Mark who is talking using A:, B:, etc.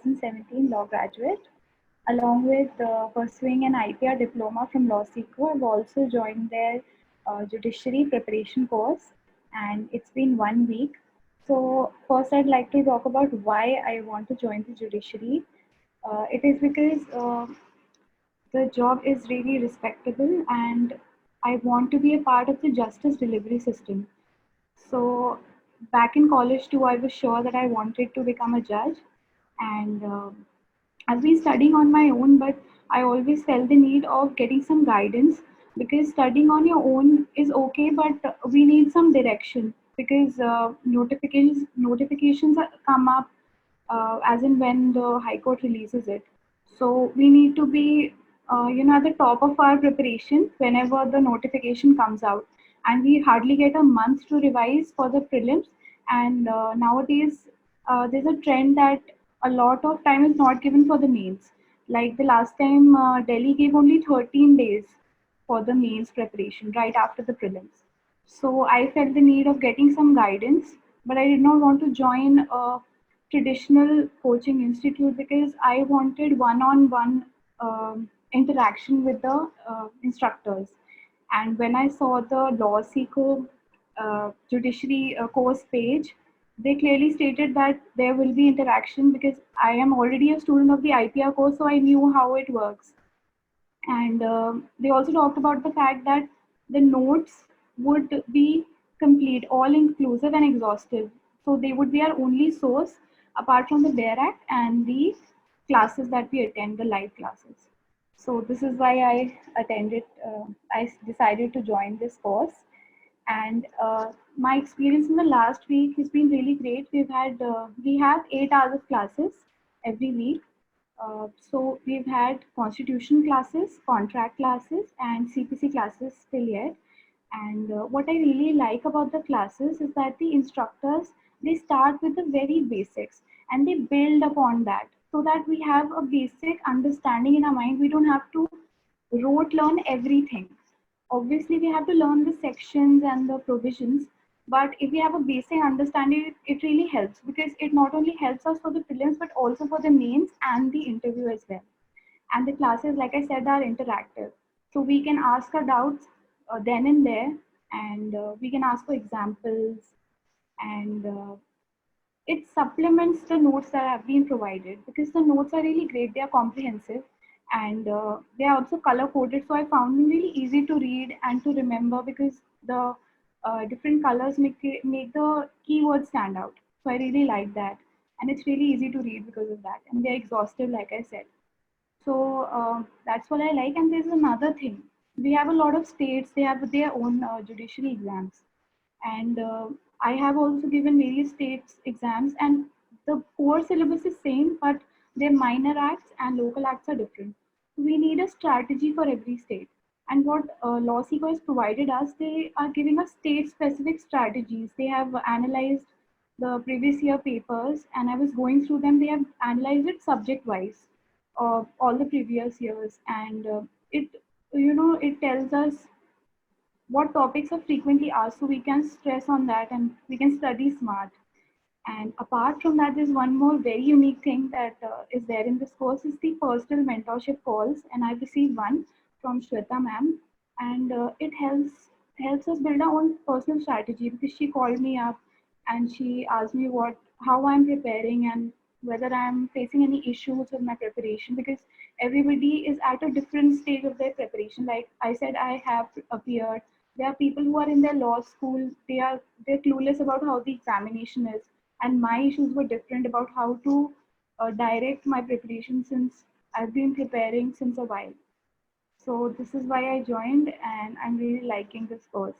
A: 2017 law graduate. Along with pursuing an IPR diploma from Law Seco, I've also joined their judiciary preparation course, and it's been 1 week. So, first, I'd like to talk about why I want to join the judiciary. It is because the job is really respectable, and I want to be a part of the justice delivery system. So, back in college too, I was sure that I wanted to become a judge, and I've been studying on my own, but I always felt the need of getting some guidance because studying on your own is okay, but we need some direction because notifications come up as in when the High Court releases it. So we need to be, at the top of our preparation whenever the notification comes out, and we hardly get a month to revise for the prelims. And nowadays, there's a trend that a lot of time is not given for the mains. Like the last time, Delhi gave only 13 days for the mains preparation right after the prelims. So I felt the need of getting some guidance, but I did not want to join a traditional coaching institute because I wanted one-on-one interaction with the instructors. And when I saw the Law Seco judiciary course page, they clearly stated that there will be interaction because I am already a student of the IPR course, so I knew how it works. And they also talked about the fact that the notes would be complete, all inclusive and exhaustive. So they would be our only source apart from the Bare Act and the classes that we attend, the live classes. So this is why I decided to join this course. And my experience in the last week has been really great. We have 8 hours of classes every week. So we've had constitution classes, contract classes, and CPC classes till yet. And what I really like about the classes is that the instructors, they start with the very basics and they build upon that so that we have a basic understanding in our mind. We don't have to rote learn everything. Obviously, we have to learn the sections and the provisions, but if we have a basic understanding, it really helps because it not only helps us for the prelims but also for the mains and the interview as well. And the classes, like I said, are interactive, so we can ask our doubts then and there, and we can ask for examples, and it supplements the notes that have been provided because the notes are really great. They are comprehensive, and they are also color coded. So I found them really easy to read and to remember because the different colors make the keywords stand out. So I really like that, and it's really easy to read because of that. And they're exhaustive, like I said. So that's what I like. And there's another thing. We have a lot of states. They have their own judiciary exams, and I have also given various states exams, and the core syllabus is same, but their minor acts and local acts are different. We need a strategy for every state, and what Law Seco has provided us, they are giving us state specific strategies. They have analyzed the previous year papers, and I was going through them. They have analyzed it subject wise of all the previous years, and it tells us what topics are frequently asked so we can stress on that and we can study smart. And apart from that, there's one more very unique thing that is there in this course is the personal mentorship calls, and I've received one from Shweta ma'am, and it helps us build our own personal strategy because she called me up and she asked me what how I'm preparing and whether I'm facing any issues with my preparation because everybody is at a different stage of their preparation. Like I said, I have appeared. There are people who are in their law school. They're clueless about how the examination is, and my issues were different about how to direct my preparation since I've been preparing since a while. So this is why I joined, and I'm really liking this course.